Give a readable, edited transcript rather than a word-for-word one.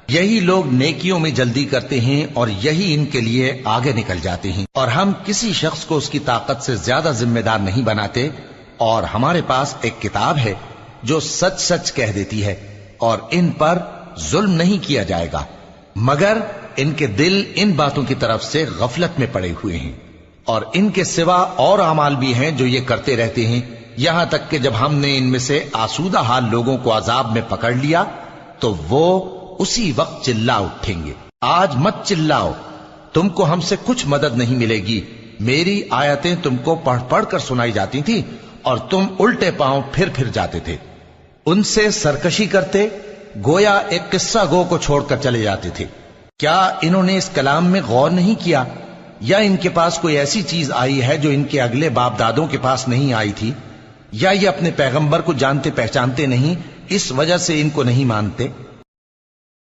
یہی لوگ نیکیوں میں جلدی کرتے ہیں اور یہی ان کے لیے آگے نکل جاتے ہیں، اور ہم کسی شخص کو اس کی طاقت سے زیادہ ذمہ دار نہیں بناتے، اور ہمارے پاس ایک کتاب ہے جو سچ سچ کہہ دیتی ہے، اور ان پر ظلم نہیں کیا جائے گا، مگر ان کے دل ان باتوں کی طرف سے غفلت میں پڑے ہوئے ہیں، اور ان کے سوا اور اعمال بھی ہیں جو یہ کرتے رہتے ہیں، یہاں تک کہ جب ہم نے ان میں سے آسودہ حال لوگوں کو عذاب میں پکڑ لیا تو وہ اسی وقت چلا اٹھیں گے۔ آج مت چلاؤ، تم کو ہم سے کچھ مدد نہیں ملے گی، میری آیتیں تم کو پڑھ پڑھ کر سنائی جاتی تھی اور تم الٹے پاؤں پھر جاتے تھے، ان سے سرکشی کرتے، گویا ایک قصہ گو کو چھوڑ کر چلے جاتے تھے۔ کیا انہوں نے اس کلام میں غور نہیں کیا، یا ان کے پاس کوئی ایسی چیز آئی ہے جو ان کے اگلے باپ دادوں کے پاس نہیں آئی تھی، یا یہ اپنے پیغمبر کو جانتے پہچانتے نہیں اس وجہ سے ان کو نہیں مانتے؟